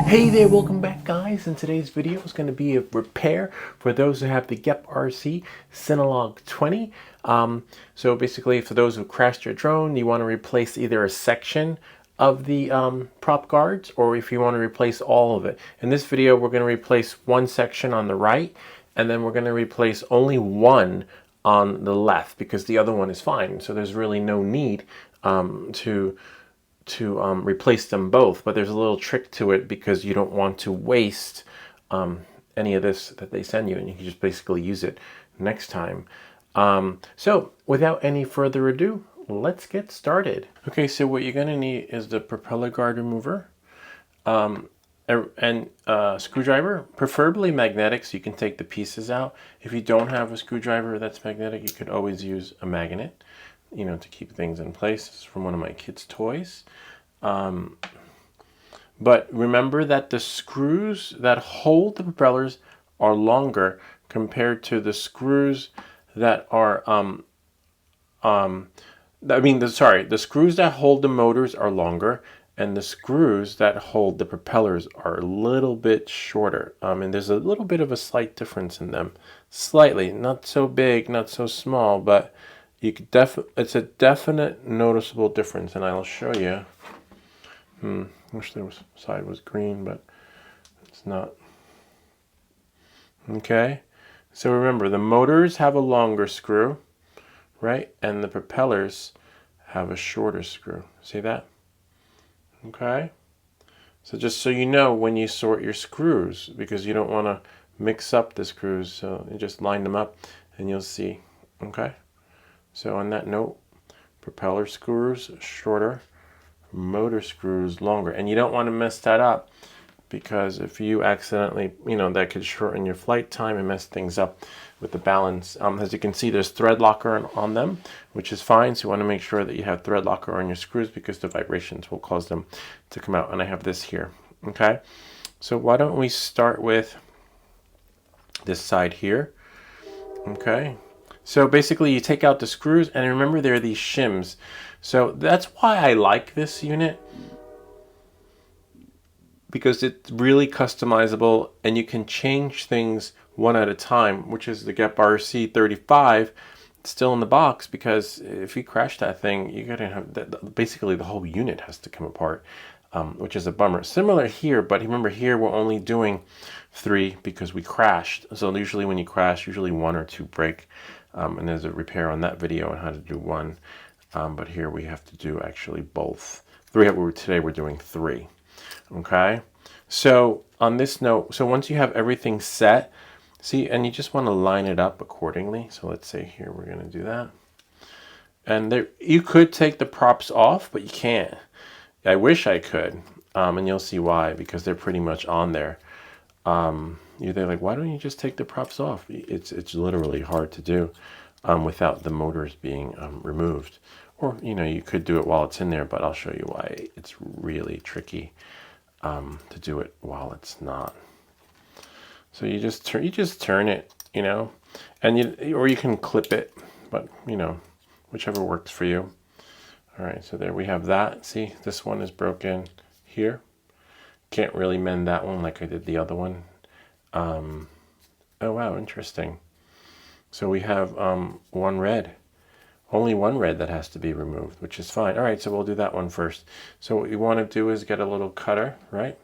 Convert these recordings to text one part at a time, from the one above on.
Hey there, welcome back guys. In today's video is going to be a repair for those who have the geprc cinelog20. So basically for those who crashed your drone, you want to replace either a section of the prop guards, or if you want to replace all of it. In this video we're going to replace one section on the right, and then we're going to replace only one on the left because the other one is fine. So there's really no need to replace them both, but there's a little trick to it because you don't want to waste any of this that they send you, and you can just basically use it next time. So without any further ado, let's get started. Okay, so what you're going to need is the propeller guard remover and a screwdriver, preferably magnetic so you can take the pieces out. If you don't have a screwdriver that's magnetic, you could always use a magnet, you know, to keep things in place. This is from one of my kids' toys. But remember that the screws that hold the propellers are longer compared to the screws that are the screws that hold the motors are longer, and the screws that hold the propellers are a little bit shorter. And there's a little bit of a slight difference in them. Slightly, not so big, not so small, but you could it's a definite noticeable difference, and I'll show you. Wish the side was green, but it's not. Okay, so remember the motors have a longer screw, right? And the propellers have a shorter screw. See that? Okay. So just so you know when you sort your screws, because you don't want to mix up the screws, so you just line them up and you'll see. Okay. So on that note, propeller screws shorter, motor screws longer. And you don't want to mess that up, because if you accidentally, that could shorten your flight time and mess things up with the balance. As you can see, there's thread locker on them, which is fine. So you want to make sure that you have thread locker on your screws, because the vibrations will cause them to come out. And I have this here. Okay. So why don't we start with this side here. Okay. So basically you take out the screws, and remember there are these shims. So that's why I like this unit, because it's really customizable and you can change things one at a time, which is the geprc 35. It's still in the box, because if you crash that thing, you gotta have that, basically the whole unit has to come apart, which is a bummer. Similar here, but remember here we're only doing 3 because we crashed. So usually when you crash, usually 1 or 2 break. And there's a repair on that video on how to do 1. But here we have to do actually both. Today we're doing 3. Okay. So on this note, so once you have everything set, see, and you just want to line it up accordingly. So let's say here we're going to do that. And there, you could take the props off, but you can't. I wish I could. And you'll see why, because they're pretty much on there. They're like, why don't you just take the props off? It's literally hard to do without the motors being removed. Or, you could do it while it's in there, but I'll show you why it's really tricky to do it while it's not. So you just turn it, and or you can clip it, but whichever works for you. All right, so there we have that. See, this one is broken here. Can't really mend that one like I did the other one. Oh wow, interesting. So we have one red. Only one red that has to be removed, which is fine. All right, so we'll do that one first. So what you want to do is get a little cutter, right?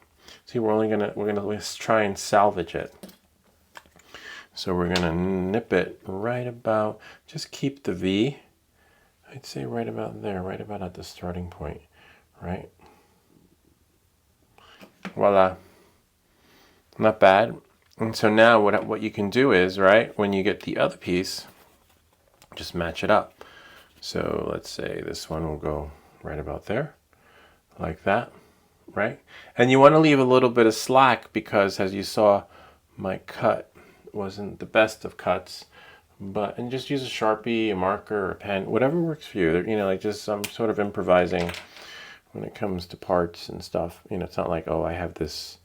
See, let's try and salvage it. So we're gonna nip it right about, just keep the V. I'd say right about there, right about at the starting point, right? Voila. Not bad. And so now what you can do is, right, when you get the other piece, just match it up. So let's say this one will go right about there, like that, right? And you want to leave a little bit of slack, because as you saw, my cut wasn't the best of cuts. And just use a Sharpie, a marker, or a pen, whatever works for you. Like just I'm sort of improvising when it comes to parts and stuff. It's not like, oh, I have this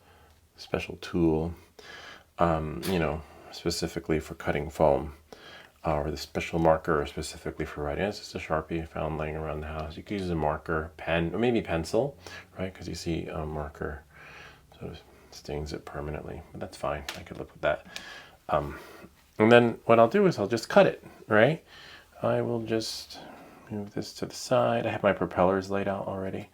special tool, specifically for cutting foam, or the special marker specifically for writing. It's just a Sharpie I found laying around the house. You could use a marker, pen, or maybe pencil, right? Because you see a marker. So it stains it permanently, but that's fine. I could live with that. And then what I'll do is I'll just cut it, right? I will just move this to the side. I have my propellers laid out already,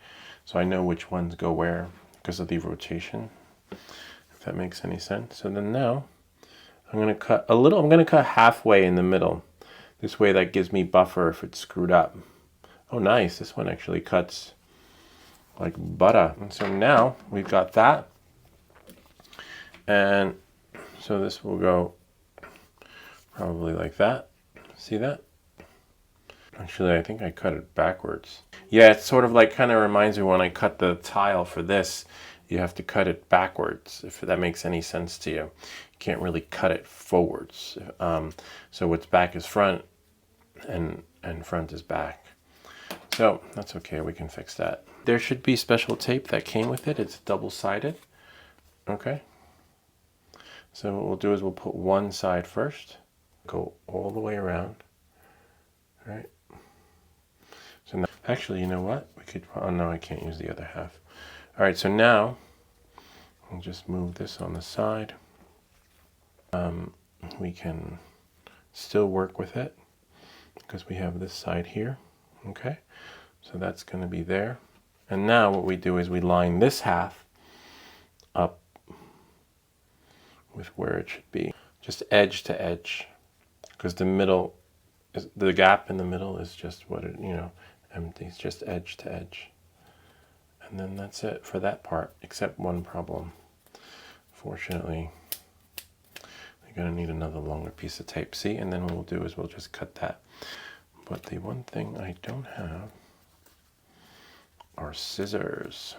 so I know which ones go where because of the rotation, if that makes any sense. So then now I'm going to cut a little. I'm going to cut halfway in the middle. This way that gives me buffer if it's screwed up. Oh, nice. This one actually cuts like butter. And so now we've got that. And so this will go probably like that. See that? Actually, I think I cut it backwards. Yeah, it's sort of like, kind of reminds me when I cut the tile for this, you have to cut it backwards, if that makes any sense to you. You can't really cut it forwards. So what's back is front and front is back. So that's okay, we can fix that. There should be special tape that came with it. It's double-sided. Okay. So what we'll do is we'll put one side first, go all the way around, right? So now, actually, you know what? We could, oh no, I can't use the other half. All right, so now we'll just move this on the side. We can still work with it because we have this side here, okay? So that's gonna be there. And now what we do is we line this half up with where it should be, just edge to edge, because the middle is, the gap in the middle is just what it, you know, empty. It's just edge to edge. And then that's it for that part, except one problem. Fortunately, you're gonna need another longer piece of tape. See, and then what we'll do is we'll just cut that. But the one thing I don't have are scissors.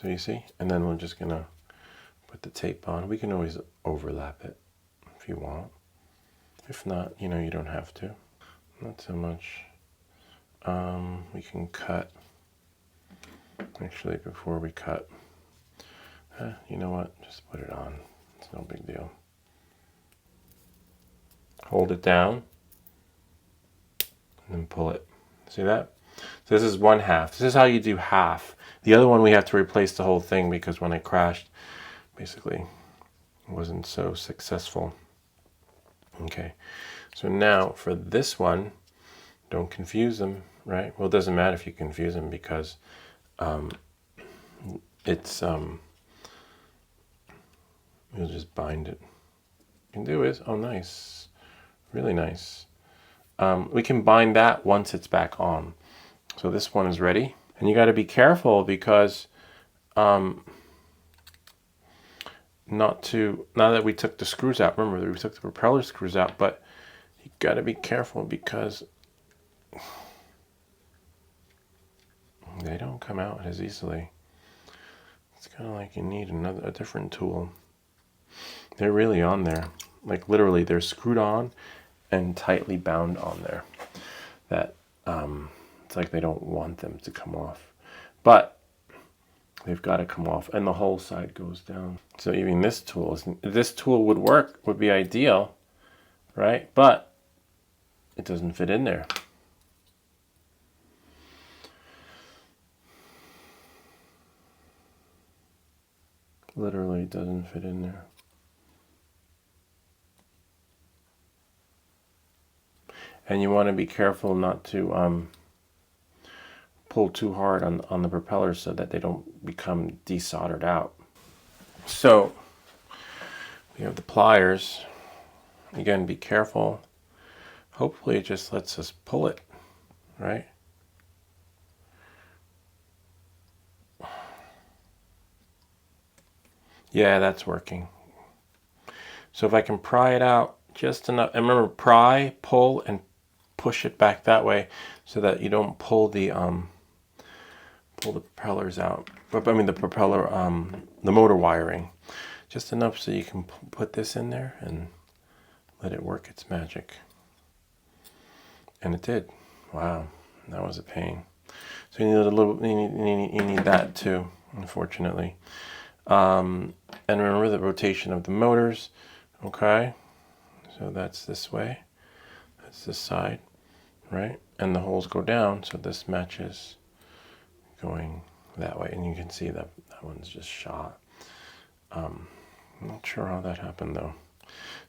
So you see, and then we're just gonna put the tape on. We can always overlap it if you want. If not, you know, you don't have to. Not so much. We can cut. Actually, before we cut, you know what? Just put it on. It's no big deal. Hold it down and then pull it. See that? So this is one half. This is how you do half. The other one we have to replace the whole thing because when I crashed, basically it wasn't so successful. Okay, so now for this one, don't confuse them, right? Well, it doesn't matter if you confuse them because it's you'll just bind it. What you can do is, oh nice, really nice. We can bind that once it's back on. So this one is ready, and you got to be careful because now that we took the screws out, remember we took the propeller screws out, but you got to be careful because they don't come out as easily. It's kind of like you need a different tool. They're really on there, like literally they're screwed on and tightly bound on there. That it's like they don't want them to come off, but they've got to come off, and the whole side goes down. So even this tool would work, would be ideal, right? But it doesn't fit in there. Literally doesn't fit in there. And you want to be careful not to pull too hard on the propellers so that they don't become desoldered out. So we have the pliers. Again, be careful. Hopefully it just lets us pull it, right? Yeah, that's working. So if I can pry it out just enough, and remember, pry, pull, and push it back that way so that you don't pull the propellers out. I mean the propeller, the motor wiring. Just enough so you can put this in there and let it work its magic. And it did. Wow, that was a pain. So you need a little, you need that too, unfortunately. And remember the rotation of the motors. Okay, so that's this way. That's this side, right? And the holes go down, so this matches going that way, and you can see that that one's just shot. I'm not sure how that happened though.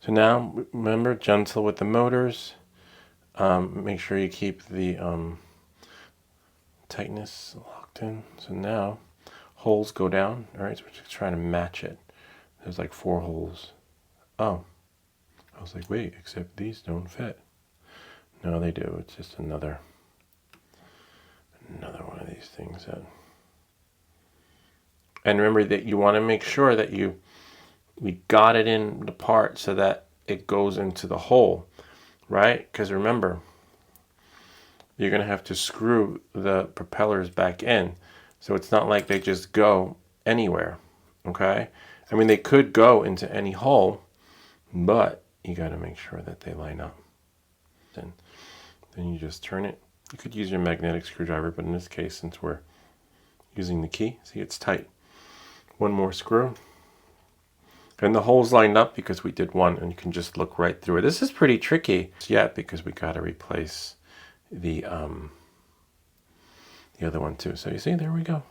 So now remember, gentle with the motors. Make sure you keep the tightness locked in. So now holes go down. All right, so we're just trying to match it. There's like 4 holes. Oh, I was like, wait, except these don't fit. No, they do. It's just another one of these things that. And remember that you want to make sure that we got it in the part so that it goes into the hole, right? Because remember, you're going to have to screw the propellers back in. So it's not like they just go anywhere, okay? I mean, they could go into any hole, but you got to make sure that they line up. Then you just turn it. You could use your magnetic screwdriver, but in this case, since we're using the key, see, it's tight. One more screw. And the hole's lined up because we did one, and you can just look right through it. This is pretty tricky yet because we got to replace the other one too. So you see, there we go.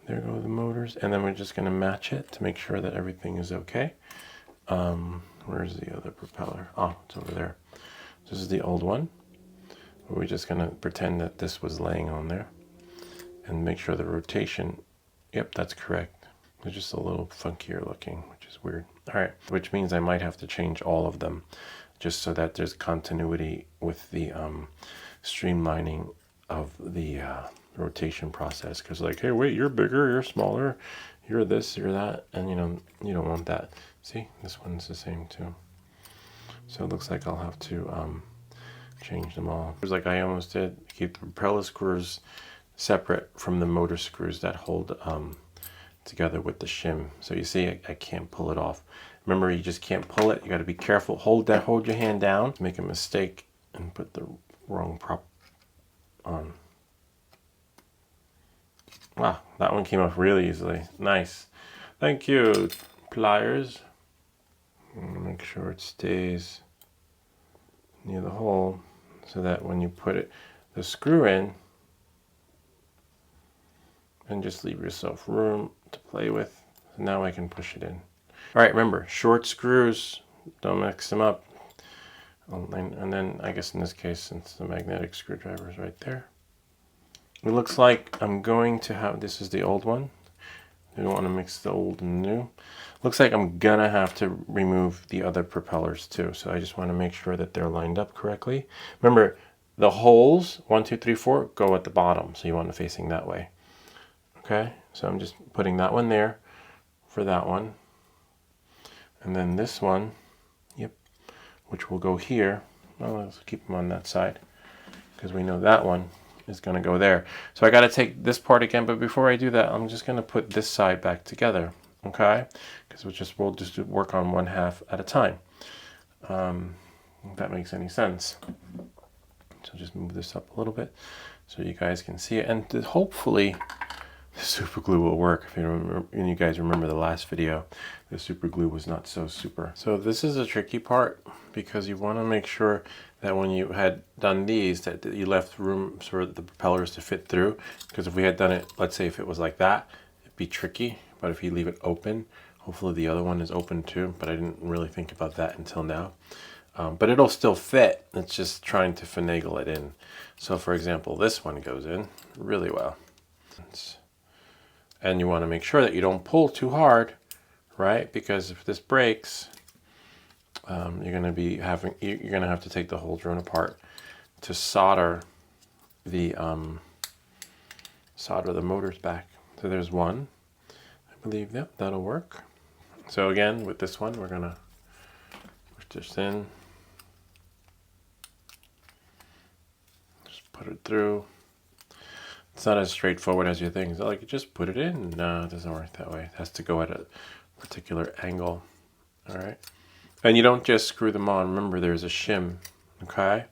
There go the motors, and then we're just going to match it to make sure that everything is okay. Where's the other propeller? Oh, it's over there. This is the old one. We're just going to pretend that this was laying on there and make sure the rotation, yep, that's correct. They're just a little funkier looking, which is weird. All right, which means I might have to change all of them just so that there's continuity with the streamlining of the rotation process. Because like, hey, wait, you're bigger, you're smaller, you're this, you're that, and you don't want that. See, this one's the same too. So it looks like I'll have to change them all. It was like I almost did, keep the propeller screws separate from the motor screws that hold together with the shim. So you see, I can't pull it off. Remember, you just can't pull it. You got to be careful. Hold your hand down. Make a mistake and put the wrong prop on. Wow, that one came off really easily. Nice. Thank you, pliers. Make sure it stays near the hole so that when you put the screw in, and just leave yourself room to play with. So now I can push it in. All right, remember, short screws, don't mix them up. And then I guess in this case, since the magnetic screwdriver is right there, it looks like I'm going to have, this is the old one. I don't want to mix the old and the new. Looks like I'm gonna have to remove the other propellers too. So I just want to make sure that they're lined up correctly. Remember, the holes, 1, 2, 3, 4, go at the bottom. So you want it facing that way. Okay, so I'm just putting that one there for that one. And then this one, yep, which will go here. Well, let's keep them on that side because we know that one is going to go there. So I got to take this part again, but before I do that, I'm just going to put this side back together, okay? Because we'll just work on one half at a time. If that makes any sense. So just move this up a little bit so you guys can see it, and hopefully the super glue will work. If you remember, and you guys remember the last video, the super glue was not so super. So this is a tricky part because you want to make sure that when you had done these, that you left room for the propellers to fit through. Because if we had done it, let's say if it was like that, it'd be tricky. But if you leave it open, hopefully the other one is open too. But I didn't really think about that until now. But it'll still fit. It's just trying to finagle it in. So for example, this one goes in really well. And you want to make sure that you don't pull too hard, right? Because if this breaks, you're going to have to take the whole drone apart to solder the motors back. So there's one, I believe. Yep, that'll work. So again, with this one, we're going to push this in, just put it through. It's not as straightforward as you think. It's like, just put it in. No, it doesn't work that way. It has to go at a particular angle. All right. And you don't just screw them on. Remember, there's a shim. Okay.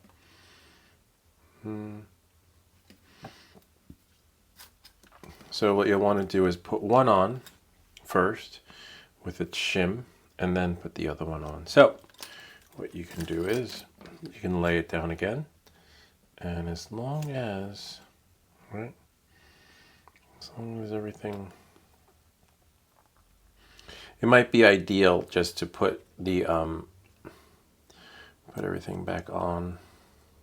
So what you'll want to do is put one on first with its shim and then put the other one on. So what you can do is you can lay it down again. And as long as As long as everything... It might be ideal just to put the put everything back on.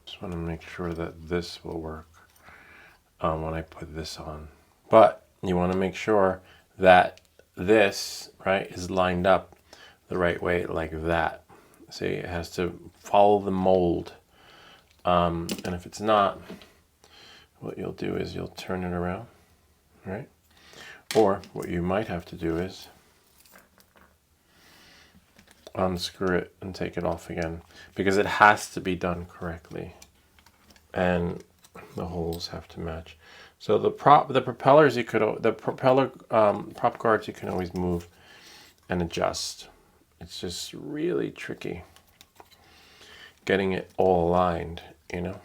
Just want to make sure that this will work when I put this on. But you want to make sure that this, right, is lined up the right way, like that. See, it has to follow the mold. And if it's not, what you'll do is you'll turn it around, right? Or what you might have to do is unscrew it and take it off again, because it has to be done correctly and the holes have to match. So the propellers, the propeller prop guards, you can always move and adjust. It's just really tricky getting it all aligned, you know,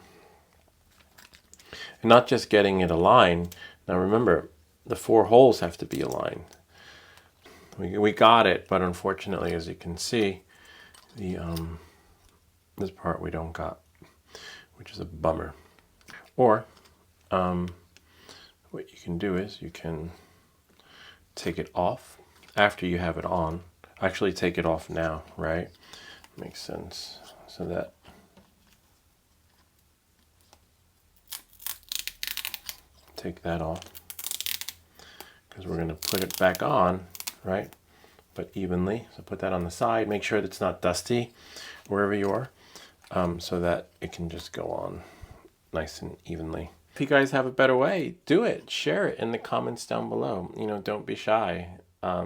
and not just getting it aligned. Now remember, the 4 holes have to be aligned. We got it, but unfortunately, as you can see, the this part we don't got, which is a bummer. Or what you can do is you can take it off after you have it on. Actually, take it off now, right? Makes sense. So that take that off, because we're going to put it back on, right? But evenly. So put that on the side. Make sure that it's not dusty wherever you are, so that it can just go on nice and evenly. If you guys have a better way, do it. Share it in the comments down below. You know, don't be shy. I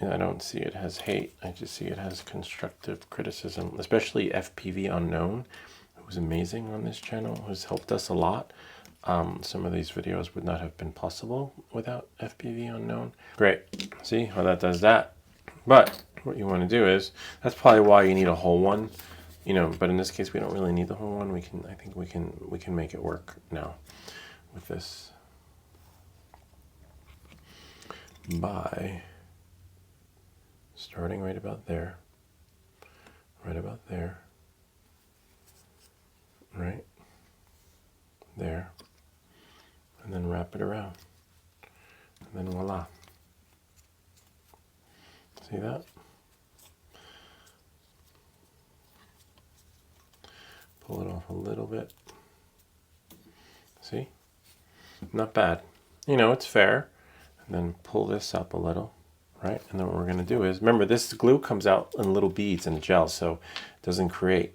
don't see it as hate. I just see it as constructive criticism, especially fpvunknown, who was amazing on this channel, who's helped us a lot. Some of these videos would not have been possible without fpvunknown. Great. See how that does that? But what you want to do is, that's probably why you need a whole one, you know, but in this case we don't really need the whole one. I think we can make it work now with this by starting right about there, right there, and then wrap it around, and then voila. See that? Pull it off a little bit. See? Not bad. You know, it's fair. And then pull this up a little, right? And then what we're going to do is, remember, this glue comes out in little beads and gel, so it doesn't create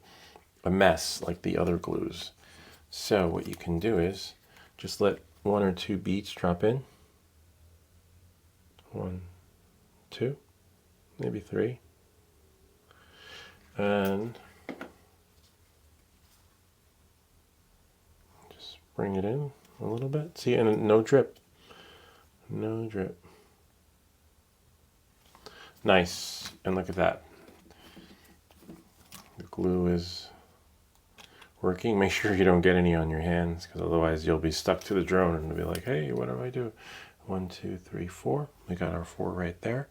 a mess like the other glues. So what you can do is just let 1 or 2 beads drop in. 1, 2, maybe 3. And just bring it in a little bit. See, and no drip. No drip. Nice. And look at that. The glue is working. Make sure you don't get any on your hands, because otherwise you'll be stuck to the drone and be like, hey, what do I do? 1, 2, 3, 4. We got our 4 right there.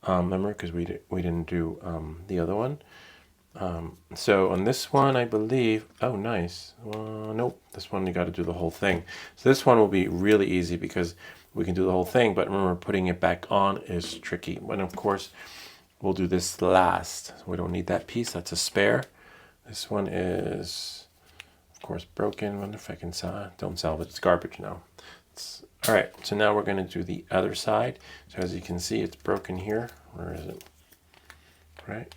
Remember, because we didn't do the other one. So on this one, I believe, oh, nice. Nope, this one you got to do the whole thing. So this one will be really easy because we can do the whole thing, but remember, putting it back on is tricky. And of course, we'll do this last. We don't need that piece, that's a spare. This one is, of course, broken. I wonder if I can don't salvage, it's garbage now. All right, so now we're going to do the other side. So as you can see, it's broken here. Where is it? Right?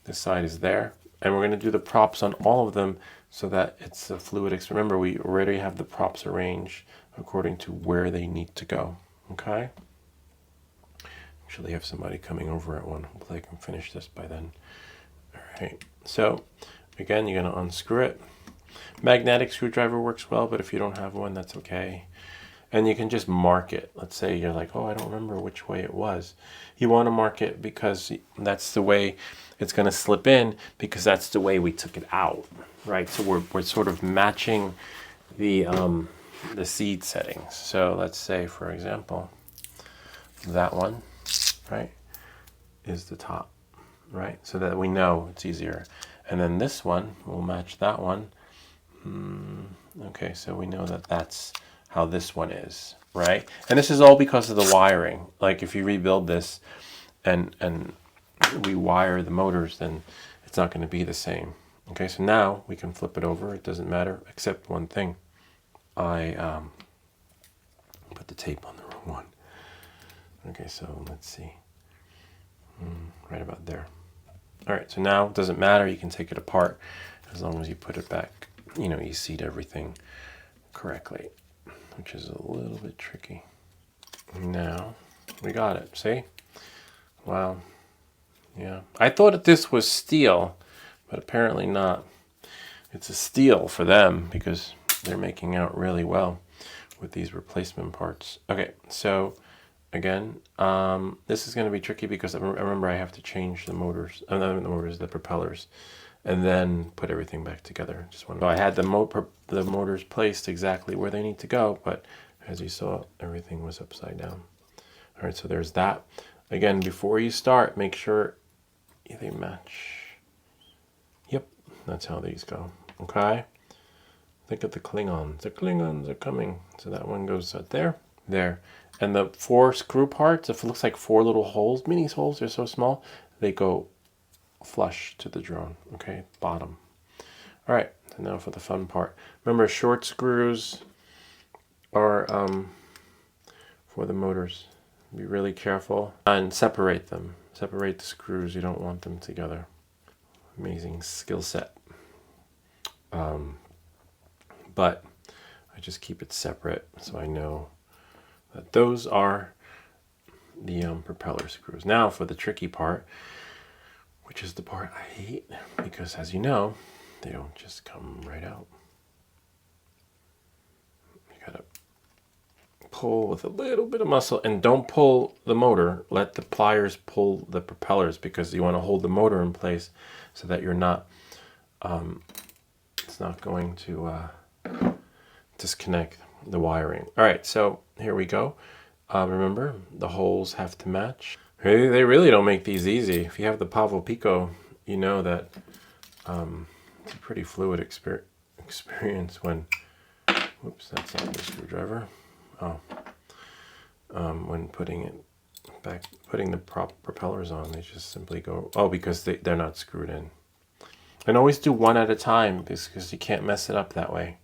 This side is there. And we're going to do the props on all of them so that it's a fluid. Remember, we already have the props arranged according to where they need to go. Okay? Actually, have somebody coming over at 1. Hopefully I can finish this by then. All right. So again, you're going to unscrew it. Magnetic screwdriver works well, but if you don't have one, that's okay. And you can just mark it. Let's say you're like, oh, I don't remember which way it was. You want to mark it because that's the way it's going to slip in, because that's the way we took it out, right? So we're sort of matching the seed settings. So let's say, for example, that one, right, is the top, right? So that we know it's easier. And then this one will match that one. Okay, so we know that that's how this one is, right? And this is all because of the wiring. Like if you rebuild this and we wire the motors, then it's not going to be the same. Okay, so now we can flip it over. It doesn't matter, except one thing. I put the tape on the wrong one. Okay, so let's see. Right about there. All right, so now it doesn't matter. You can take it apart as long as you put it back. You know, you seat everything correctly, which is a little bit tricky. Now we got it. See? Wow. Yeah. I thought that this was steel, but apparently not. It's a steel for them because they're making out really well with these replacement parts. Okay, so again, this is going to be tricky because I remember I have to change the motors, the propellers, and then put everything back together. Just one. So I had the motors placed exactly where they need to go, but as you saw, everything was upside down. All right, so there's that. Again, before you start, make sure they match. Yep, that's how these go. Okay. Think of the Klingons. The Klingons are coming. So that one goes out there, there. And the 4 screw parts, if it looks like 4 little holes, mini holes, they're so small, they go flush to the drone, okay, bottom. All right, so now for the fun part. Remember, short screws are for the motors. Be really careful and separate them. Separate the screws, you don't want them together. Amazing skill set. But I just keep it separate so I know that those are the propeller screws. Now for the tricky part, which is the part I hate, because as you know, they don't just come right out. You gotta pull with a little bit of muscle, and don't pull the motor. Let the pliers pull the propellers, because you want to hold the motor in place so that you're not, it's not going to disconnect the wiring. All right, so here we go. Remember, the holes have to match. They really don't make these easy. If you have the Pavo Pico, you know that it's a pretty fluid experience when, whoops, that's not the screwdriver. Oh, when putting it back, putting the propellers on, they just simply go, oh, because they're not screwed in. And always do one at a time, because you can't mess it up that way.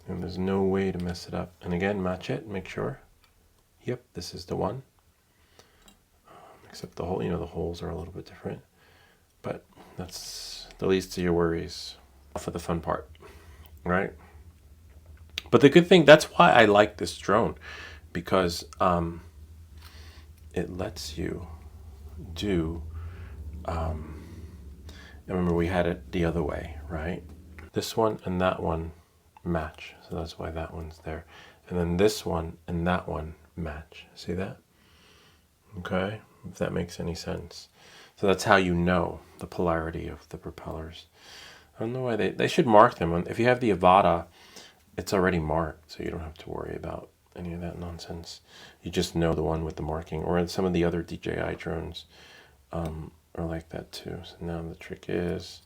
And there's no way to mess it up. And again, match it, make sure. Yep, this is the one. Except the hole, the holes are a little bit different. But that's the least of your worries for the fun part, right? But the good thing, that's why I like this drone, because it lets you do, remember we had it the other way, right? This one and that one match, so that's why that one's there. And then this one and that one match. See that? Okay, if that makes any sense. So that's how you know the polarity of the propellers. I don't know why they should mark them. If you have the Avata, it's already marked, so you don't have to worry about any of that nonsense. You just know the one with the marking, or some of the other DJI drones are like that too. So now the trick is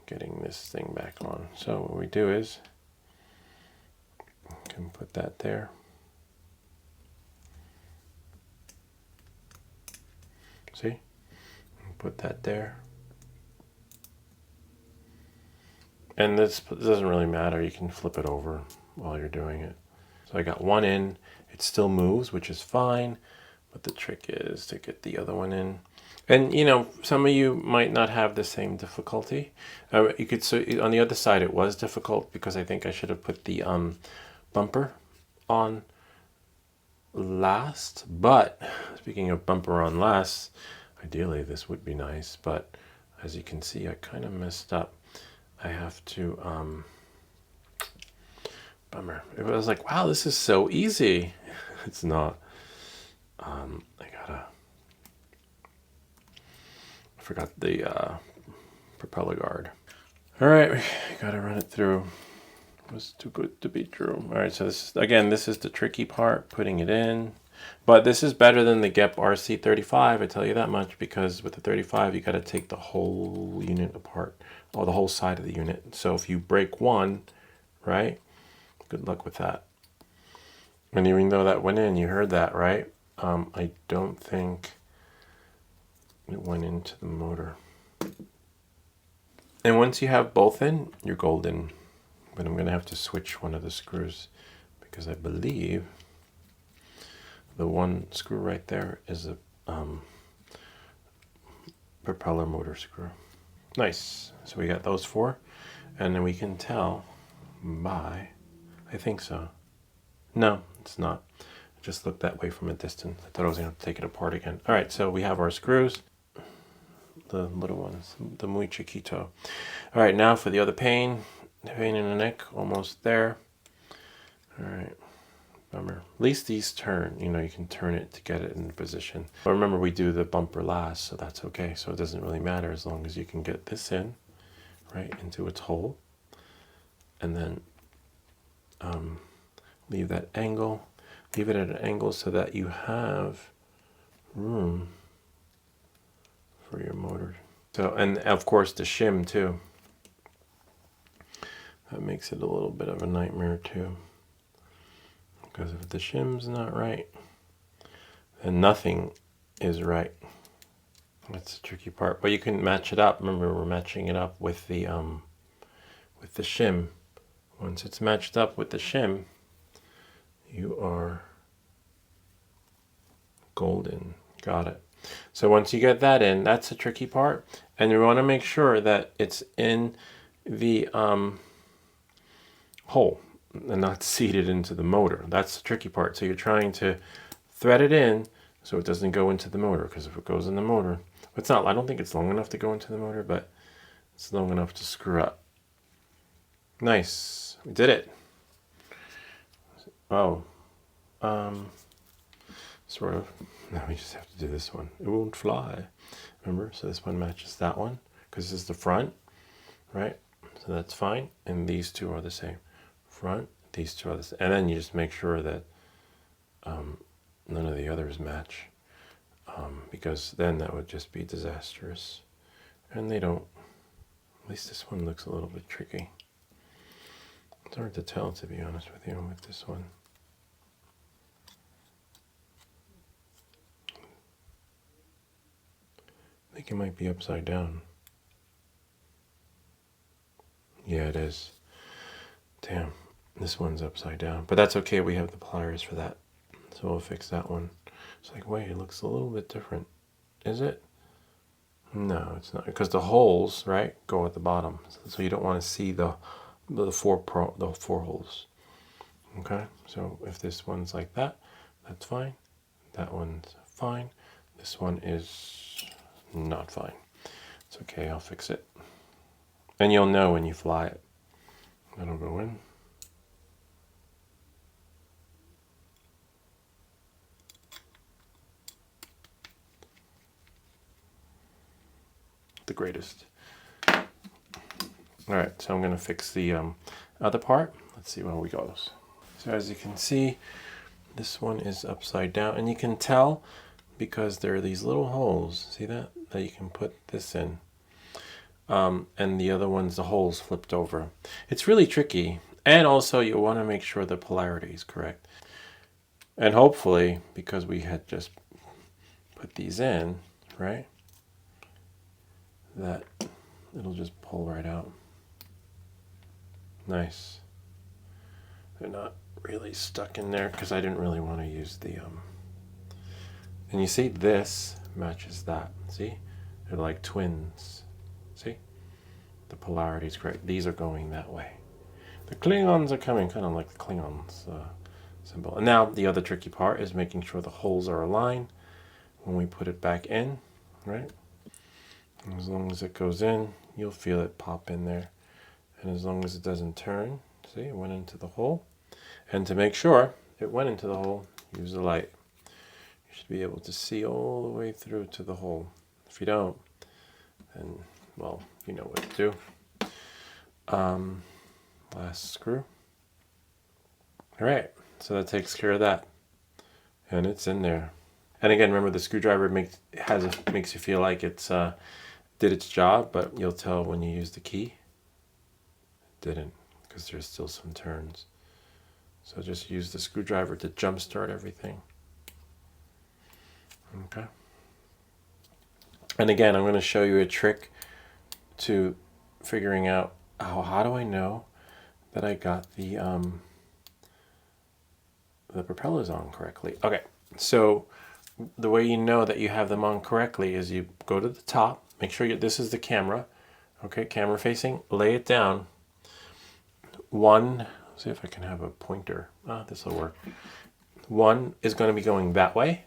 getting this thing back on. So what we do is, you can put that there. See? Put that there. And this doesn't really matter. You can flip it over while you're doing it. So I got one in. It still moves, which is fine. But the trick is to get the other one in. And, some of you might not have the same difficulty. You could, so on the other side, it was difficult because I think I should have put the bumper on last. But speaking of bumper on last, ideally this would be nice. But as you can see, I kind of messed up. I have to, bummer. It was like, wow, this is so easy. It's not. I forgot the propeller guard. All right, we gotta run it through. It was too good to be true. All right, so this is the tricky part, putting it in. But this is better than the geprc 35, I tell you that much, because with the 35, you gotta take the whole unit apart, or the whole side of the unit. So if you break one, right, good luck with that. And even though that went in, you heard that, right? I don't think it went into the motor. And once you have both in, you're golden. But I'm going to have to switch one of the screws because I believe the one screw right there is a propeller motor screw. Nice. So we got those 4. And then we can tell by, I think so. No, it's not. It just looked that way from a distance. I thought I was going to have to take it apart again. All right, so we have our screws. The little ones, the muy chiquito. All right, now for the other pain in the neck, almost there. All right, bummer. At least these turn, you know, you can turn it to get it in position. But remember, we do the bumper last, so that's okay. So it doesn't really matter as long as you can get this in, right, into its hole. And then leave that angle, leave it at an angle so that you have room for your motor. So, and of course the shim too. That makes it a little bit of a nightmare too. Because if the shim's not right, then nothing is right. That's the tricky part. But you can match it up. Remember, we're matching it up with the shim. Once it's matched up with the shim, you are golden. Got it. So once you get that in, that's the tricky part. And you want to make sure that it's in the hole and not seated into the motor. That's the tricky part. So you're trying to thread it in so it doesn't go into the motor, because if it goes in the motor, it's not, I don't think it's long enough to go into the motor, but it's long enough to screw up. Nice. We did it. Oh. Sort of. Now we just have to do this one. It won't fly. Remember? So this one matches that one because this is the front, right? So that's fine. And these two are the same. Front, these two are the same. And then you just make sure that none of the others match, because then that would just be disastrous. And they don't. At least this one looks a little bit tricky. It's hard to tell, to be honest with you, with this one. I think it might be upside down. Yeah, it is. Damn, this one's upside down. But that's okay, we have the pliers for that. So we'll fix that one. It's like, wait, it looks a little bit different. Is it? No, it's not. Because the holes, right, go at the bottom. So you don't want to see the four holes. Okay, so if this one's like that, that's fine. That one's fine. This one is not fine. It's okay, I'll fix it. And you'll know when you fly it. That'll go in. The greatest. All right, so I'm going to fix the other part. Let's see where we goes. So as you can see, this one is upside down, and you can tell because there are these little holes. See that you can put this in, and the other one's the holes flipped over. It's really tricky, and also you want to make sure the polarity is correct. And hopefully, because we had just put these in, right, that it'll just pull right out. Nice. They're not really stuck in there because I didn't really want to use the and you see this matches that. See, they're like twins. See, the polarity is great. These are going that way. The Klingons are coming kind of like the Klingons symbol. And now the other tricky part is making sure the holes are aligned when we put it back in, right? And as long as it goes in, you'll feel it pop in there. And as long as it doesn't turn, see, it went into the hole. And to make sure it went into the hole, use the light. You should be able to see all the way through to the hole. If you don't, then, well, you know what to do. Last screw. All right, so that takes care of that. And it's in there. And again, remember the screwdriver makes you feel like it's did its job, but you'll tell when you use the key. It didn't, because there's still some turns. So just use the screwdriver to jump start everything. Okay. And again, I'm going to show you a trick to figuring out how do I know that I got the propellers on correctly. Okay, so the way you know that you have them on correctly is you go to the top, make sure this is the camera, okay, camera facing, lay it down. One, see if I can have a pointer. This will work. One is going to be going that way,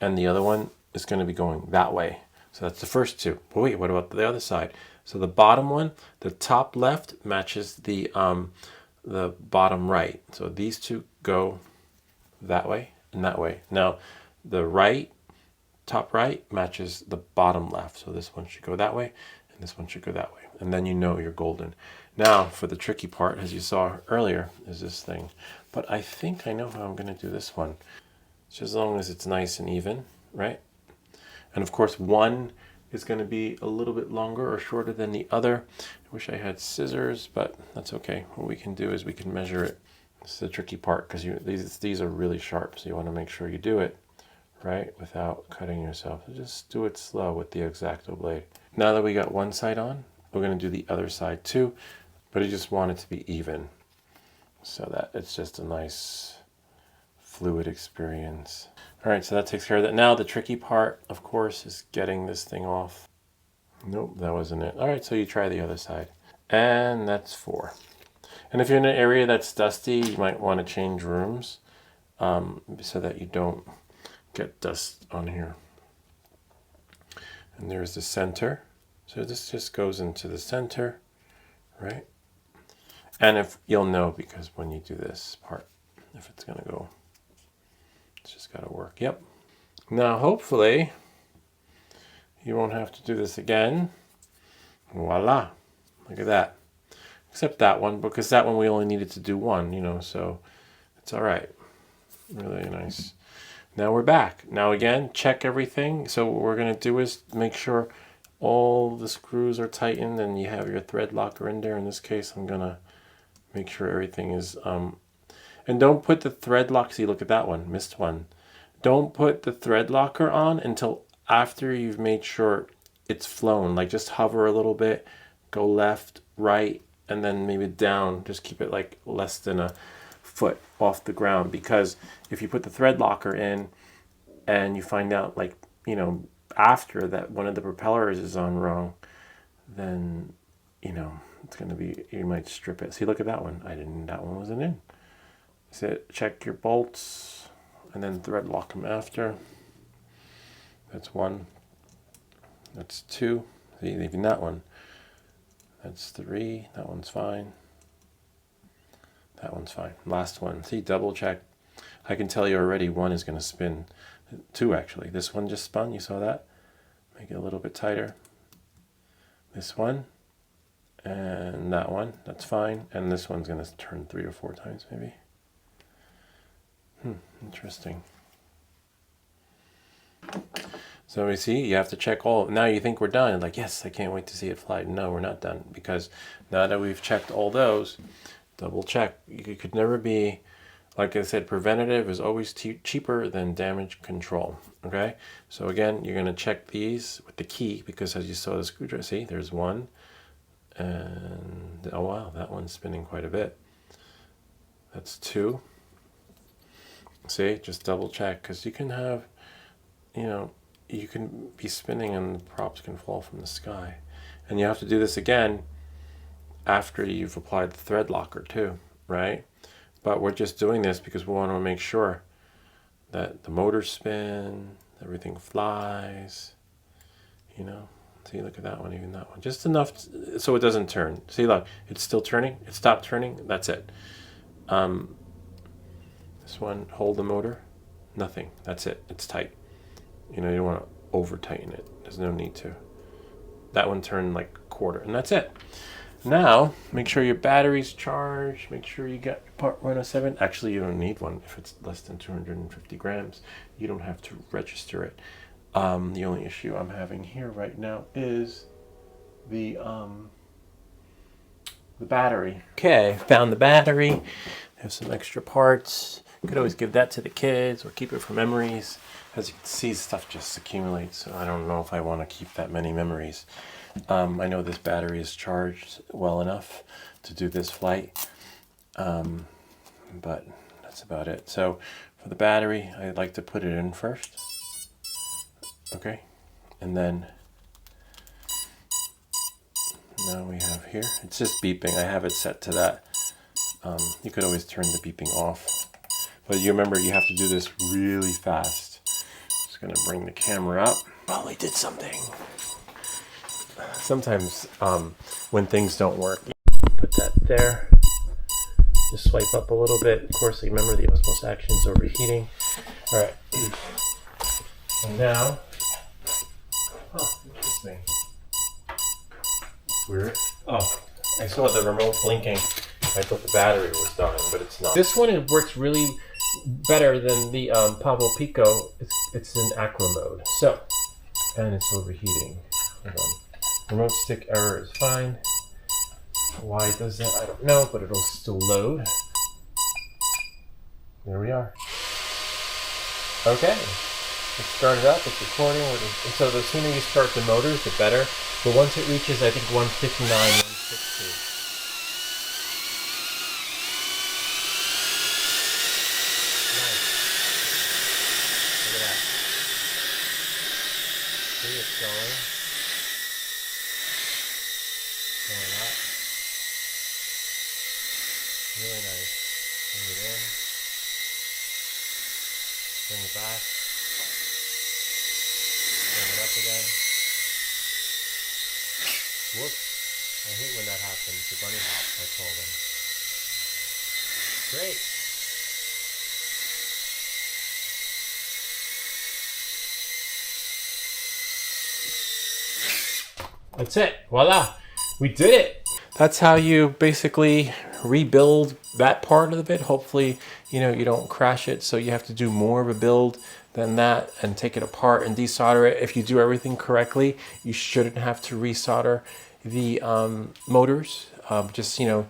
and the other one is going to be going that way. So that's the first two. But wait, what about the other side? So the bottom one, the top left matches the bottom right. So these two go that way and that way. Now the right, top right matches the bottom left. So this one should go that way and this one should go that way. And then you know you're golden. Now for the tricky part, as you saw earlier, is this thing. But I think I know how I'm going to do this one. Just as long as it's nice and even, right? And of course one is going to be a little bit longer or shorter than the other. I wish I had scissors, but that's okay. What we can do is we can measure it. This is the tricky part because these are really sharp, so you want to make sure you do it right without cutting yourself. So just do it slow with the X-Acto blade. Now that we got one side on, we're going to do the other side too, but I just want it to be even so that it's just a nice fluid experience. All right, so that takes care of that. Now the tricky part, of course, is getting this thing off. Nope, that wasn't it. All right, so you try the other side. And that's 4. And if you're in an area that's dusty, you might want to change rooms so that you don't get dust on here. And there's the center. So this just goes into the center, right? And if you'll know, because when you do this part, if it's going to go, it's just got to work. Yep. Now, hopefully, you won't have to do this again. Voila. Look at that. Except that one, because that one we only needed to do one, you know, so it's all right. Really nice. Now we're back. Now again, check everything. So what we're going to do is make sure all the screws are tightened and you have your thread locker in there. In this case, I'm going to make sure everything is... and don't put the thread lock... See, look at that one. Missed one. Don't put the thread locker on until after you've made sure it's flown. Like just hover a little bit, go left, right, and then maybe down. Just keep it like less than a foot off the ground, because if you put the thread locker in and you find out, like, you know, after that one of the propellers is on wrong, then, you know, it's going to be, you might strip it. See, look at that one. That one wasn't in. So check your bolts and then thread lock them after. That's 1. That's 2. See, even that one. That's 3. That one's fine. That one's fine. Last one. See, double check. I can tell you already 1 is going to spin. 2 actually. This one just spun. You saw that? Make it a little bit tighter. This one. And that one. That's fine. And this one's going to turn 3 or 4 times maybe. Interesting. So we see, you have to check all. Now you think we're done. Like, yes, I can't wait to see it fly. No, we're not done, because now that we've checked all those, double check. You could never be, like I said, preventative is always cheaper than damage control. Okay, so again, you're going to check these with the key, because as you saw the screwdriver, see, there's 1, and oh wow, that one's spinning quite a bit. That's 2. See, just double check, because you can have, you know, you can be spinning and the props can fall from the sky. And you have to do this again after you've applied the thread locker too, right? But we're just doing this because we want to make sure that the motors spin, everything flies, you know. See, look at that one, even that one. Just enough so it doesn't turn. See, look, it's still turning. It stopped turning. That's it. This one, hold the motor. Nothing. That's it. It's tight. You know, you don't want to over tighten it. There's no need to. That one turned like a quarter, and that's it. Now, make sure your battery's charged. Make sure you got your part 107. Actually, you don't need one if it's less than 250 grams. You don't have to register it. The only issue I'm having here right now is the battery. Okay, found the battery. Have some extra parts. You could always give that to the kids or keep it for memories. As you can see, stuff just accumulates. So I don't know if I want to keep that many memories. I know this battery is charged well enough to do this flight, but that's about it. So for the battery, I'd like to put it in first. Okay, and then now we have here, it's just beeping. I have it set to that. You could always turn the beeping off, but you remember you have to do this really fast. Just gonna bring the camera up. Well, we did something. Sometimes when things don't work, put that there. Just swipe up a little bit. Of course, remember the osmosis action is overheating. All right, and now, oh, interesting. It's weird. Oh, I saw the remote blinking. I thought the battery was dying, but it's not. This one, it works really better than the Pavo Pico. It's in aqua mode. So, and it's overheating. Hold on. Remote stick error is fine. Why it does that, I don't know, but it'll still load. There we are. Okay, let's start it up. It's recording. So the sooner you start the motors, the better. But once it reaches, I think 159, 160. It's going. Going up. Really nice. Bring it in. Bring it back. Bring it up again. Whoops. I hate when that happens. The bunny hop, I call them. Great. That's it. Voila. We did it. That's how you basically rebuild that part of it. Hopefully, you know, you don't crash it. So you have to do more of a build than that and take it apart and desolder it. If you do everything correctly, you shouldn't have to resolder the motors. Just, you know,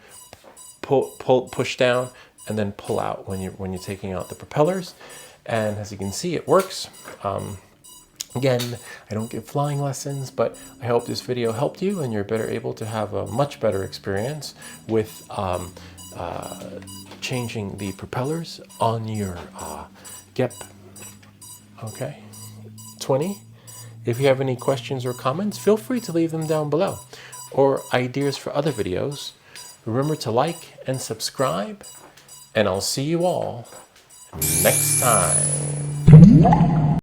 push down and then pull out when you're taking out the propellers. And as you can see, it works. Again, I don't give flying lessons, but I hope this video helped you and you're better able to have a much better experience with changing the propellers on your GEP20. If you have any questions or comments, feel free to leave them down below, or ideas for other videos. Remember to like and subscribe, and I'll see you all next time.